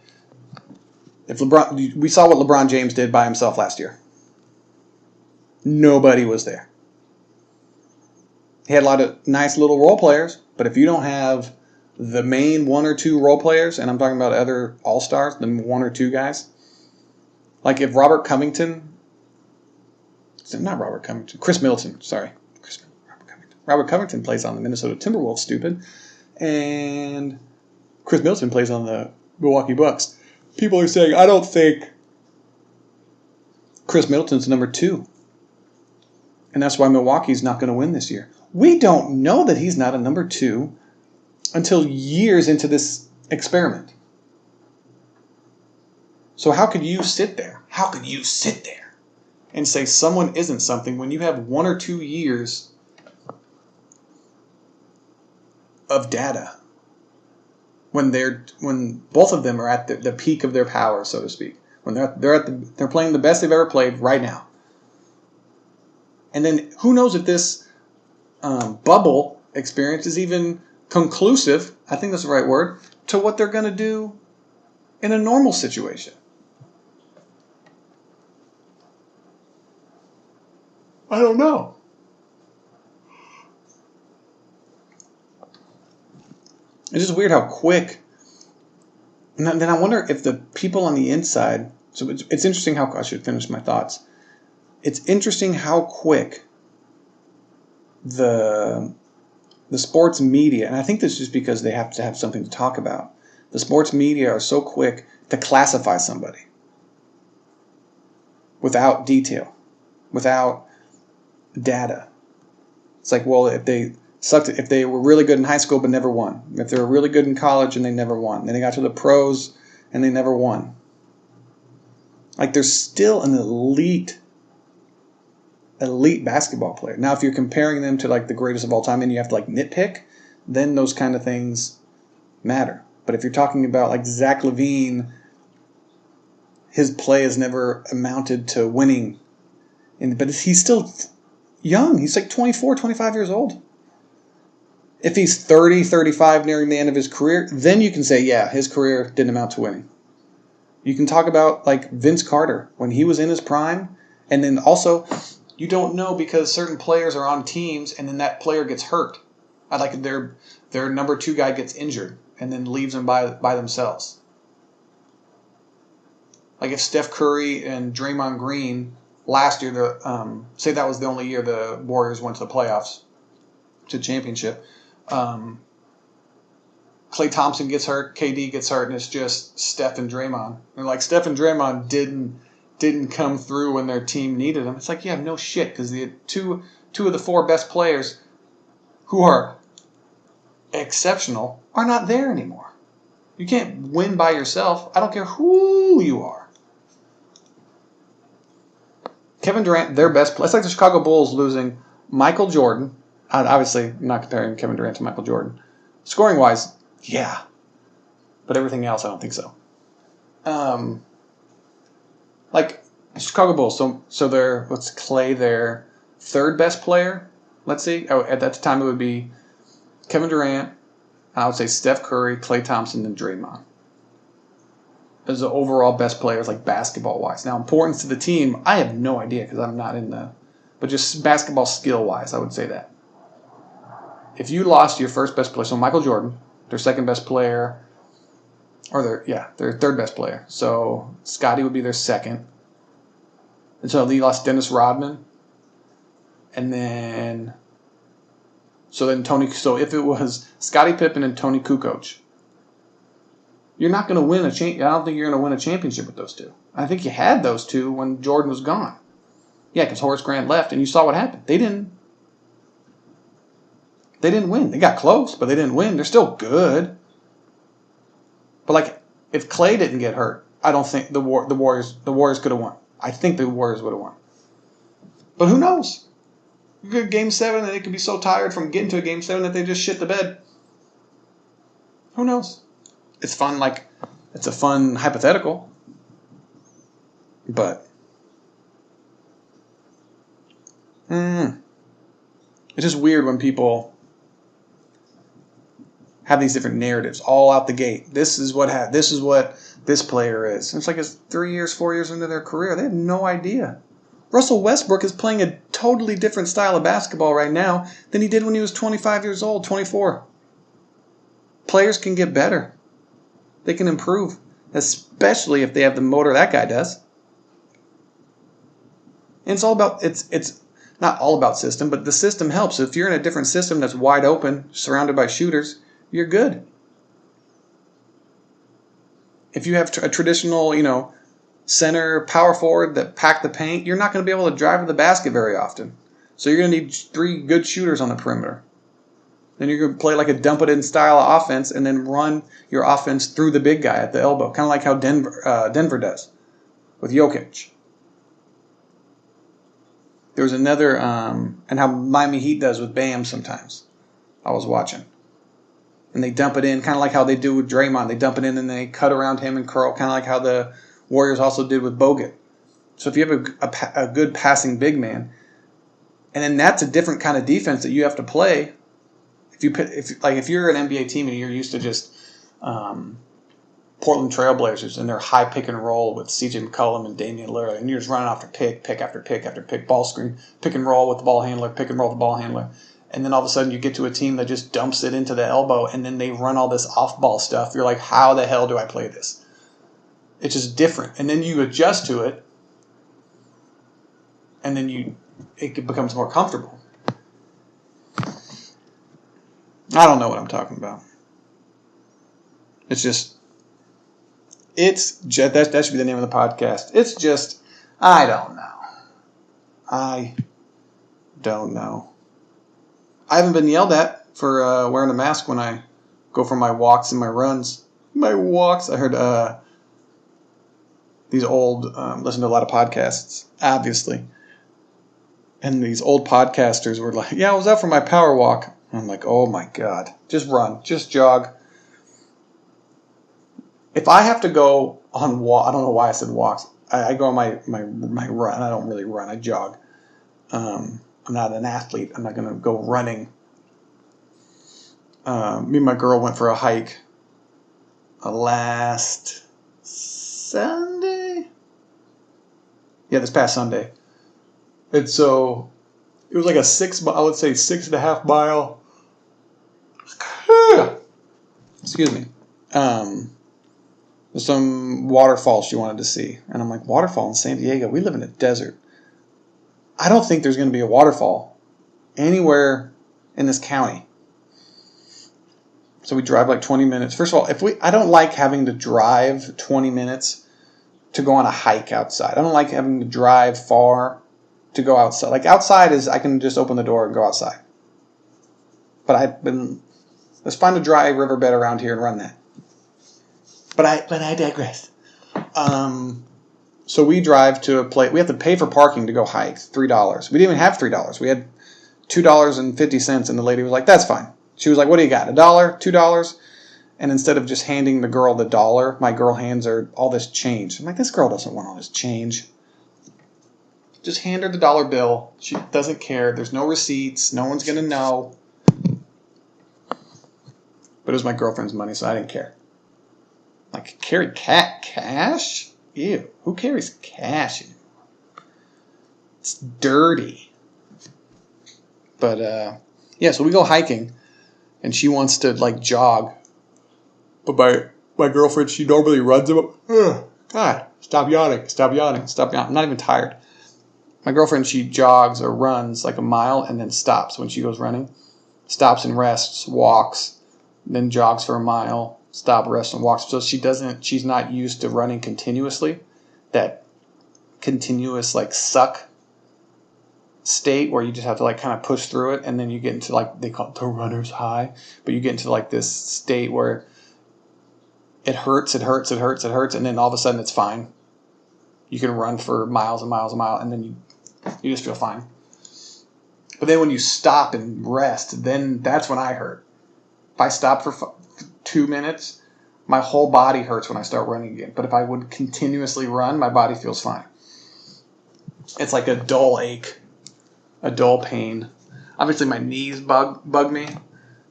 saw what LeBron James did by himself last year. Nobody was there. He had a lot of nice little role players, but if you don't have the main 1 or 2 role players, and I'm talking about other all-stars, the 1 or 2 guys, like if Chris Middleton, sorry. Robert Covington plays on the Minnesota Timberwolves, stupid. And Chris Middleton plays on the Milwaukee Bucks. People are saying, I don't think Chris Middleton's number 2. And that's why Milwaukee's not going to win this year. We don't know that he's not a number 2 until years into this experiment. So how could you sit there? And say someone isn't something when you have 1 or 2 years of data? When both of them are at the peak of their power, so to speak. When they're playing the best they've ever played right now. And then who knows if this bubble experience is even conclusive, I think that's the right word, to what they're going to do in a normal situation. I don't know. It's just weird how quick. And then I wonder if the people on the inside. So it's interesting how I should finish my thoughts. It's interesting how quick the sports media, and I think this is just because they have to have something to talk about. The sports media are so quick to classify somebody without detail, without data. It's like, well, if they were really good in high school but never won. If they were really good in college and they never won. Then they got to the pros and they never won. Like, they're still an elite basketball player. Now, if you're comparing them to like the greatest of all time and you have to like nitpick, then those kind of things matter. But if you're talking about like Zach LaVine, his play has never amounted to winning. But he's still young. He's like 24, 25 years old. If he's 30, 35 nearing the end of his career, then you can say, yeah, his career didn't amount to winning. You can talk about like Vince Carter when he was in his prime. And then also, you don't know because certain players are on teams and then that player gets hurt. Like their number 2 guy gets injured and then leaves them by themselves. Like if Steph Curry and Draymond Green last year, say that was the only year the Warriors went to the playoffs, to championship. Klay Thompson gets hurt, KD gets hurt, and it's just Steph and Draymond. And like Steph and Draymond didn't come through when their team needed them. It's like, yeah, no shit, because the two of the 4 best players who are exceptional are not there anymore. You can't win by yourself. I don't care who you are. Kevin Durant, their best player. It's like the Chicago Bulls losing Michael Jordan. Obviously, I'm not comparing Kevin Durant to Michael Jordan. Scoring-wise, yeah. But everything else, I don't think so. Like Chicago Bulls. So they're, what's Klay, their 3rd best player? Let's see. Oh, at that time it would be Kevin Durant. I would say Steph Curry, Klay Thompson, and Draymond. As the overall best players, like basketball-wise. Now, importance to the team, I have no idea because I'm not in the... But just basketball skill-wise, I would say that. if you lost your first best player, so Michael Jordan, their second best player, or their third best player. So Scotty would be their second. And so they lost Dennis Rodman. And then Tony, so if it was Scottie Pippen and Tony Kukoc, you're not going to win I don't think you're going to win a championship with those two. I think you had those two when Jordan was gone. Yeah, because Horace Grant left, and you saw what happened. They didn't win. They got close, but they didn't win. They're still good. But like, if Clay didn't get hurt, I don't think the Warriors could have won. I think the Warriors would have won. But who knows? You get Game 7, and they could be so tired from getting to a Game 7 that they just shit the bed. Who knows? It's fun, it's a fun hypothetical. But it's just weird when people have these different narratives all out the gate. This is what this player is. And it's like it's 3 years, 4 years into their career. They have no idea. Russell Westbrook is playing a totally different style of basketball right now than he did when he was 25 years old, 24. Players can get better. They can improve, especially if they have the motor that guy does. And it's not all about system, but the system helps. If you're in a different system that's wide open, surrounded by shooters, you're good. If you have a traditional, center power forward that pack the paint, you're not going to be able to drive to the basket very often. So you're going to need 3 good shooters on the perimeter. Then you're going to play like a dump-it-in style of offense and then run your offense through the big guy at the elbow, kind of like how Denver does with Jokic. There was another, and how Miami Heat does with Bam sometimes. I was watching. And they dump it in, kind of like how they do with Draymond. They dump it in and they cut around him and curl, kind of like how the Warriors also did with Bogut. So if you have a good passing big man, and then that's a different kind of defense that you have to play. If you're an NBA team and you're used to just Portland Trailblazers and their high pick and roll with CJ McCollum and Damian Lillard, and you're just running after pick after pick after pick, ball screen, pick and roll with the ball handler, pick and roll with the ball handler. And then all of a sudden you get to a team that just dumps it into the elbow and then they run all this off-ball stuff. You're like, how the hell do I play this? It's just different. And then you adjust to it and then it becomes more comfortable. I don't know what I'm talking about. That should be the name of the podcast. It's just, I don't know. I haven't been yelled at for wearing a mask when I go for my walks and my runs. My walks. I heard these old, listen to a lot of podcasts, obviously. And these old podcasters were like, yeah, I was out for my power walk. And I'm like, oh my God. Just run. Just jog. If I have to go on walk, I don't know why I said walks. I go on my run. I don't really run. I jog. I'm not an athlete. I'm not going to go running. Me and my girl went for a hike last Sunday. Yeah, this past Sunday. And so it was like a 6.5 mile. Excuse me. There's some waterfall she wanted to see. And I'm like, waterfall in San Diego? We live in a desert. I don't think there's going to be a waterfall anywhere in this county. So we drive like 20 minutes. First of all, I don't like having to drive 20 minutes to go on a hike outside. I don't like having to drive far to go outside. Like outside I can just open the door and go outside. But let's find a dry riverbed around here and run that. But I digress. So we drive to a place. We have to pay for parking to go hike, $3. We didn't even have $3. We had $2.50, and the lady was like, that's fine. She was like, what do you got, $1, $2? And instead of just handing the girl the $1, my girl hands her all this change. I'm like, this girl doesn't want all this change. Just hand her the $1 bill. She doesn't care. There's no receipts. No one's going to know. But it was my girlfriend's money, so I didn't care. Like, carry cash? Ew. Who carries cash anymore? It's dirty. But, yeah, so we go hiking. and she wants to like jog. But my girlfriend, she normally runs about. God, stop yawning. I'm not even tired. My girlfriend, she jogs or runs like a mile and then stops when she goes running. Stops and rests, walks, then jogs for a mile, stop, rest, and walks. So she's not used to running continuously. That continuous like suck state where you just have to like kind of push through it, and then you get into like, they call it the runner's high, but you get into like this state where it hurts, and then all of a sudden it's fine. You can run for miles and miles and miles, and then you just feel fine. But then when you stop and rest, then that's when I hurt. If I stop for 2 minutes, my whole body hurts when I start running again. But if I would continuously run, my body feels fine. It's like a dull ache, a dull pain. Obviously, my knees bug me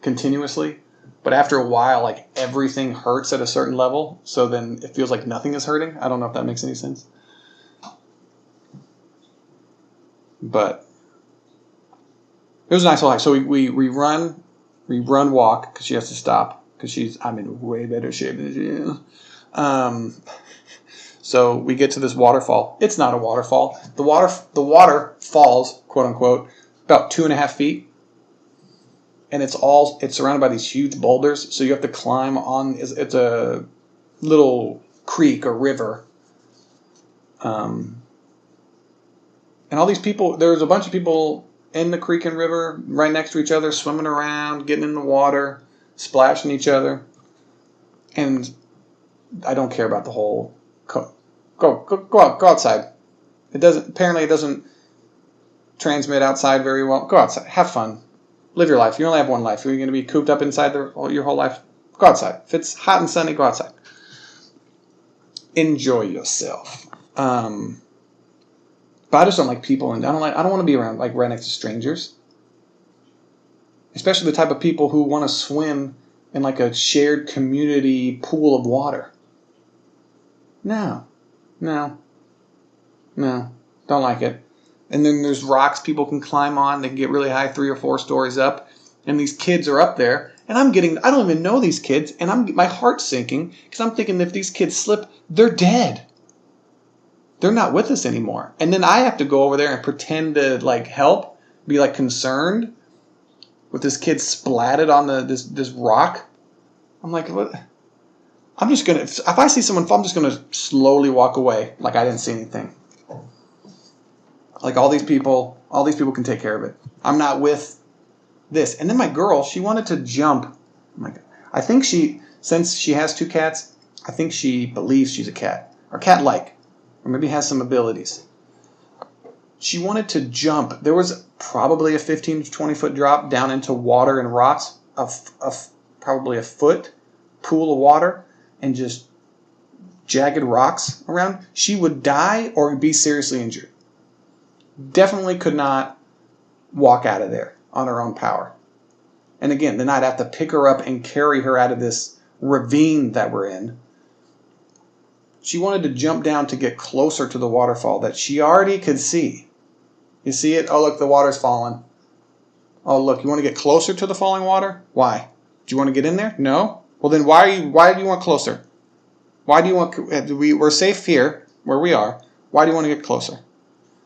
continuously. But after a while, like everything hurts at a certain level. So then it feels like nothing is hurting. I don't know if that makes any sense. But it was a nice little hike. So we run, walk, because she has to stop, because I'm in way better shape than she is. So we get to this waterfall. It's not a waterfall. The water falls, quote unquote, about 2.5 feet, and it's surrounded by these huge boulders. So you have to climb on. It's a little creek or river. And all these people. There's a bunch of people in the creek and river, right next to each other, swimming around, getting in the water, splashing each other. And I don't care about the whole go outside. It doesn't transmit outside very well. Go outside, have fun, live your life. You only have one life. You're going to be cooped up inside your whole life. Go outside. If it's hot and sunny, go outside. Enjoy yourself. But I just don't like people, and I don't want to be around like right next to strangers. Especially the type of people who want to swim in like a shared community pool of water. No, don't like it. And then there's rocks people can climb on. They can get really high, 3 or 4 stories up, and these kids are up there, and I don't even know these kids, and my heart's sinking because I'm thinking if these kids slip, they're dead. They're not with us anymore. And then I have to go over there and pretend to like help, be like concerned with this kid splatted on this rock. I'm like, what? I'm just gonna, if I see someone fall, I'm just gonna slowly walk away like I didn't see anything. Like all these people can take care of it. I'm not with this. And then my girl, she wanted to jump. Oh my God. I think since she has 2 cats, I think she believes she's a cat or cat-like. Or maybe has some abilities. She wanted to jump. There was probably a 15 to 20 foot drop down into water and rocks, probably a foot pool of water, and just jagged rocks around. She would die or be seriously injured. Definitely could not walk out of there on her own power. And again, then I'd have to pick her up and carry her out of this ravine that we're in. She wanted to jump down to get closer to the waterfall that she already could see. You see it? Oh, look, the water's falling. Oh, look, you want to get closer to the falling water? Why? Do you want to get in there? No? Well, then why do you want closer? Why do you want... We're safe here, where we are. Why do you want to get closer?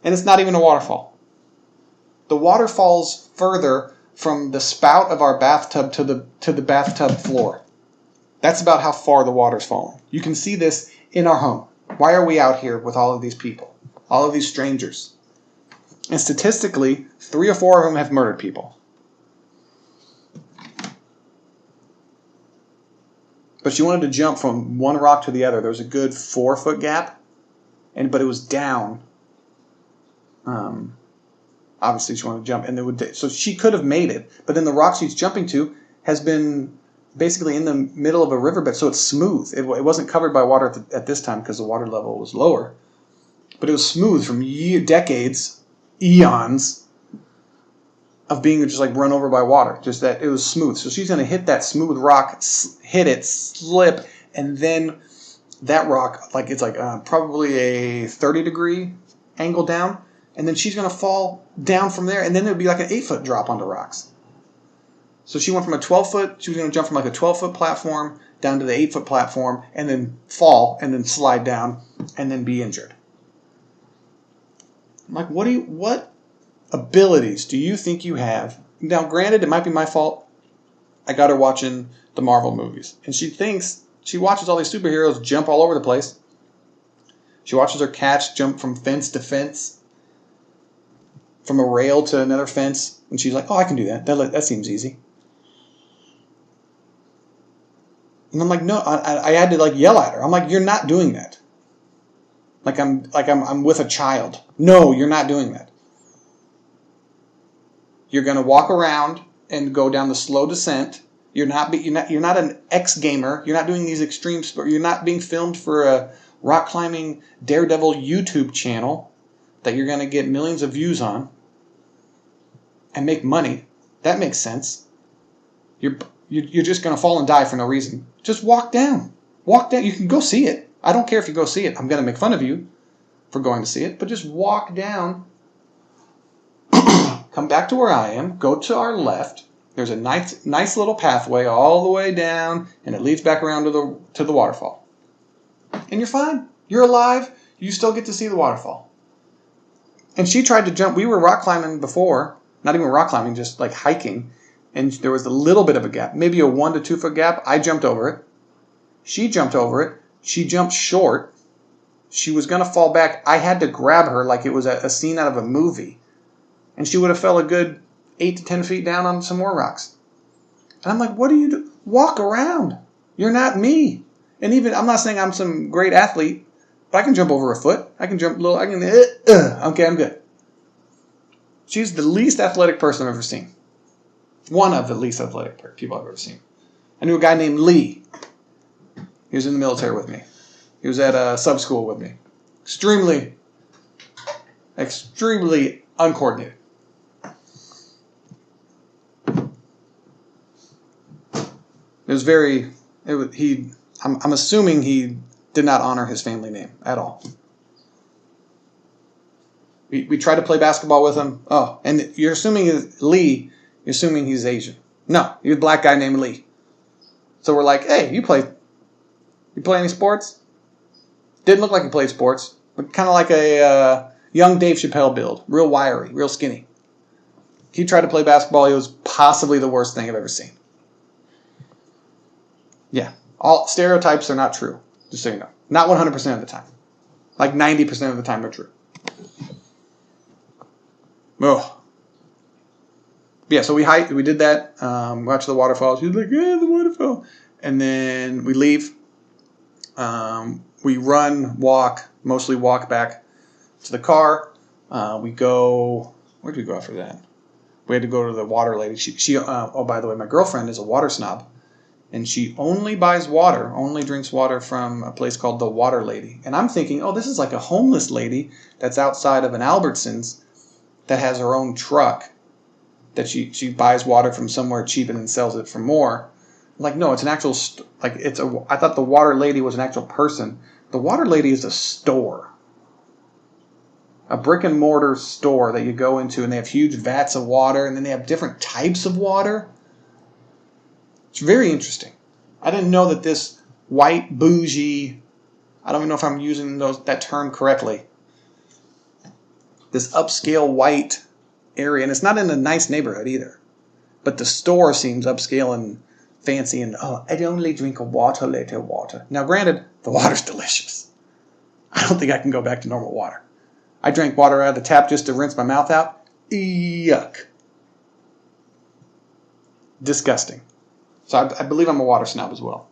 And it's not even a waterfall. The water falls further from the spout of our bathtub to the bathtub floor. That's about how far the water's falling. You can see this in our home. Why are we out here with all of these people? All of these strangers? And statistically, 3 or 4 of them have murdered people. But she wanted to jump from one rock to the other. There was a good 4-foot gap, but it was down. Obviously, she wanted to jump, so she could have made it. But then the rock she's jumping to has been basically in the middle of a riverbed, so it's smooth. It wasn't covered by water at this time because the water level was lower. But it was smooth from decades, eons, of being just like run over by water. Just that it was smooth. So she's going to hit that smooth rock, hit it, slip, and then that rock, it's probably a 30-degree angle down, and then she's going to fall down from there, and then it would be like an 8-foot drop onto rocks. So she went from she was going to jump from like a 12-foot platform down to the 8-foot platform and then fall and then slide down and then be injured. I'm like, what abilities do you think you have? Now, granted, it might be my fault. I got her watching the Marvel movies. And she watches all these superheroes jump all over the place. She watches her cats jump from fence to fence, from a rail to another fence. And she's like, oh, I can do that. That seems easy. And I'm like, no, I had to like yell at her. I'm like, you're not doing that. I'm with a child. No, you're not doing that. You're going to walk around and go down the slow descent. You're not an ex-gamer. You're not doing these extreme sports. You're not being filmed for a rock climbing daredevil YouTube channel that you're going to get millions of views on and make money. That makes sense. You're just going to fall and die for no reason. Just walk down. Walk down. You can go see it. I don't care if you go see it. I'm going to make fun of you for going to see it. But just walk down. Come back to where I am. Go to our left. There's a nice little pathway all the way down, and it leads back around to the waterfall. And you're fine. You're alive. You still get to see the waterfall. And she tried to jump. We were rock climbing before. Not even rock climbing, just like hiking. And there was a little bit of a gap, maybe a 1 to 2 foot gap. I jumped over it. She jumped over it. She jumped short. She was going to fall back. I had to grab her like it was a scene out of a movie. And she would have fell a good 8 to 10 feet down on some more rocks. And I'm like, what do you do? Walk around. You're not me. And even, I'm not saying I'm some great athlete, but I can jump over a foot. I can jump a little. Okay, I'm good. She's the least athletic person I've ever seen. One of the least athletic people I've ever seen. I knew a guy named Lee. He was in the military with me. He was at a sub school with me. Extremely uncoordinated. I'm assuming he did not honor his family name at all. We tried to play basketball with him. Oh, and you're assuming Lee, you're assuming he's Asian. No, he's a black guy named Lee. So we're like, hey, you play any sports? Didn't look like he played sports, but kind of like a young Dave Chappelle build. Real wiry, real skinny. He tried to play basketball. It was possibly the worst thing I've ever seen. Yeah, all stereotypes are not true, just so you know. Not 100% of the time. Like 90% of the time they're true. Oh. Yeah, so we did that, watched the waterfall. She was like, yeah, the waterfall. And then we leave. We run, mostly walk back to the car. Where did we go after that? We had to go to the water lady. Oh, by the way, my girlfriend is a water snob. And she only drinks water from a place called the Water Lady. And I'm thinking, oh, this is like a homeless lady that's outside of an Albertsons that has her own truck that she buys water from somewhere cheap and then sells it for more. Like, no, it's an actual, I thought the Water Lady was an actual person. The Water Lady is a store. A brick and mortar store that you go into, and they have huge vats of water, and then they have different types of water. It's very interesting. I didn't know that this white bougie, I don't even know if I'm using that term correctly, this upscale white area, and it's not in a nice neighborhood either, but the store seems upscale and fancy, and I'd only drink a water later water. Now granted, the water's delicious. I don't think I can go back to normal water. I drank water out of the tap just to rinse my mouth out. Yuck. Disgusting. So I believe I'm a water snob as well.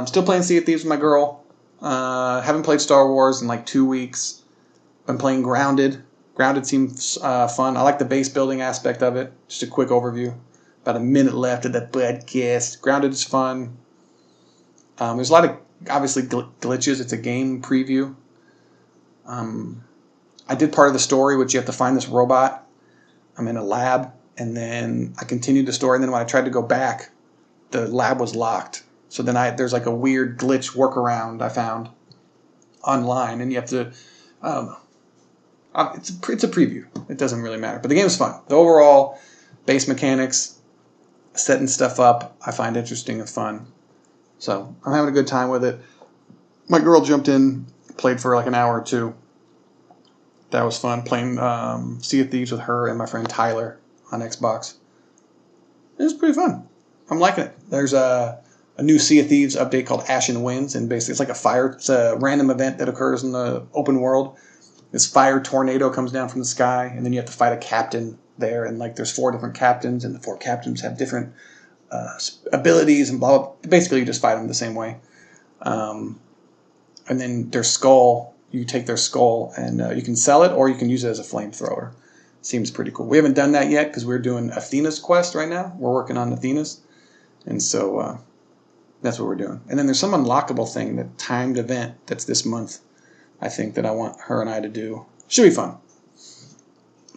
Still playing Sea of Thieves with my girl. Haven't played Star Wars in like 2 weeks. Been playing Grounded. Grounded seems fun. I like the base building aspect of it. Just a quick overview. About a minute left of the podcast. Grounded is fun. There's a lot of, obviously, glitches. It's a game preview. I did part of the story, which you have to find this robot. I'm in a lab. And then I continued the story, and then when I tried to go back, the lab was locked. So then there's like a weird glitch workaround I found online, and you have to, I don't know. It's a preview. It doesn't really matter. But the game is fun. The overall base mechanics, setting stuff up I find interesting and fun. So I'm having a good time with it. My girl jumped in, played for like an hour or two. That was fun, playing Sea of Thieves with her and my friend Tyler on Xbox. It was pretty fun. I'm liking it. There's a new Sea of Thieves update called Ashen Winds, and basically it's like a fire. It's a random event that occurs in the open world. This fire tornado comes down from the sky, and then you have to fight a captain there, and like there's 4 different captains, and the 4 captains have different abilities and blah, blah. Basically, you just fight them the same way. And then their skull, you take their skull, and you can sell it, or you can use it as a flamethrower. Seems pretty cool. We haven't done that yet because we're doing Athena's quest right now. We're working on Athena's, and so that's what we're doing. And then there's some unlockable thing, the timed event that's this month, I think, that I want her and I to do. Should be fun.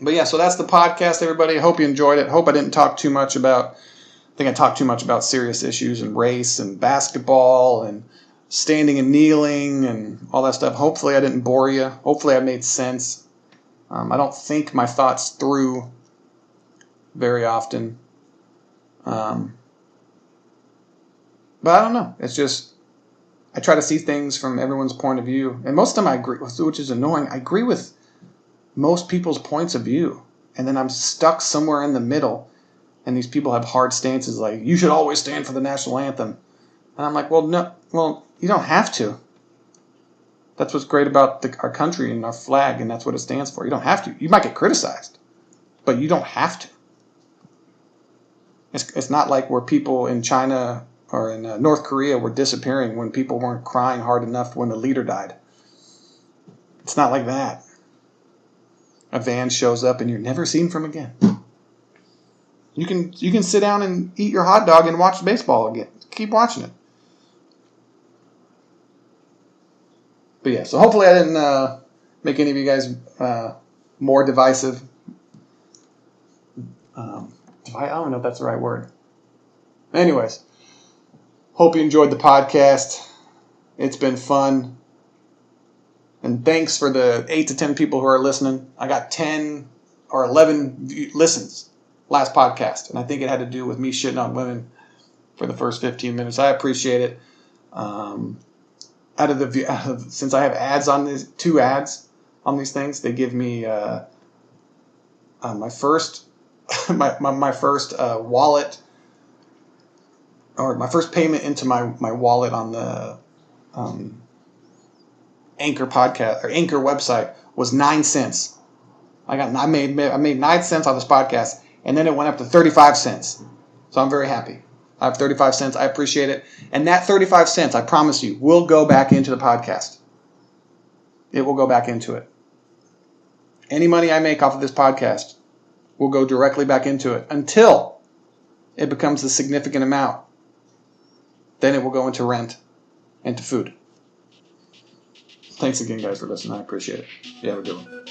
But yeah, so that's the podcast, everybody. I hope you enjoyed it. Hope I didn't talk too much about, I think I talked too much about serious issues and race and basketball and standing and kneeling and all that stuff. Hopefully I didn't bore you. Hopefully I made sense. I don't think my thoughts through very often. But I don't know. It's just, I try to see things from everyone's point of view. And most of the time I agree with, which is annoying. I agree with most people's points of view. And then I'm stuck somewhere in the middle. And these people have hard stances like, you should always stand for the national anthem. And I'm like, well, no, you don't have to. That's what's great about our country and our flag, and that's what it stands for. You don't have to. You might get criticized, but you don't have to. It's not like where people in China or in North Korea were disappearing when people weren't crying hard enough when the leader died. It's not like that. A van shows up and you're never seen from again. You can sit down and eat your hot dog and watch baseball again. Keep watching it. But yeah, so hopefully I didn't make any of you guys more divisive. I don't know if that's the right word. Anyways, hope you enjoyed the podcast. It's been fun. And thanks for the 8 to 10 people who are listening. I got 10 or 11 listens last podcast. And I think it had to do with me shitting on women for the first 15 minutes. I appreciate it. Since I have ads on these, 2 ads on these things, they give me my first wallet, or my first payment into my wallet on the Anchor podcast or Anchor website was 9 cents. I made 9 cents on this podcast, and then it went up to 35 cents. So I'm very happy. I have 35 cents. I appreciate it. And that 35 cents, I promise you, will go back into the podcast. It will go back into it. Any money I make off of this podcast will go directly back into it until it becomes a significant amount. Then it will go into rent and to food. Thanks again, guys, for listening. I appreciate it. You have a good one.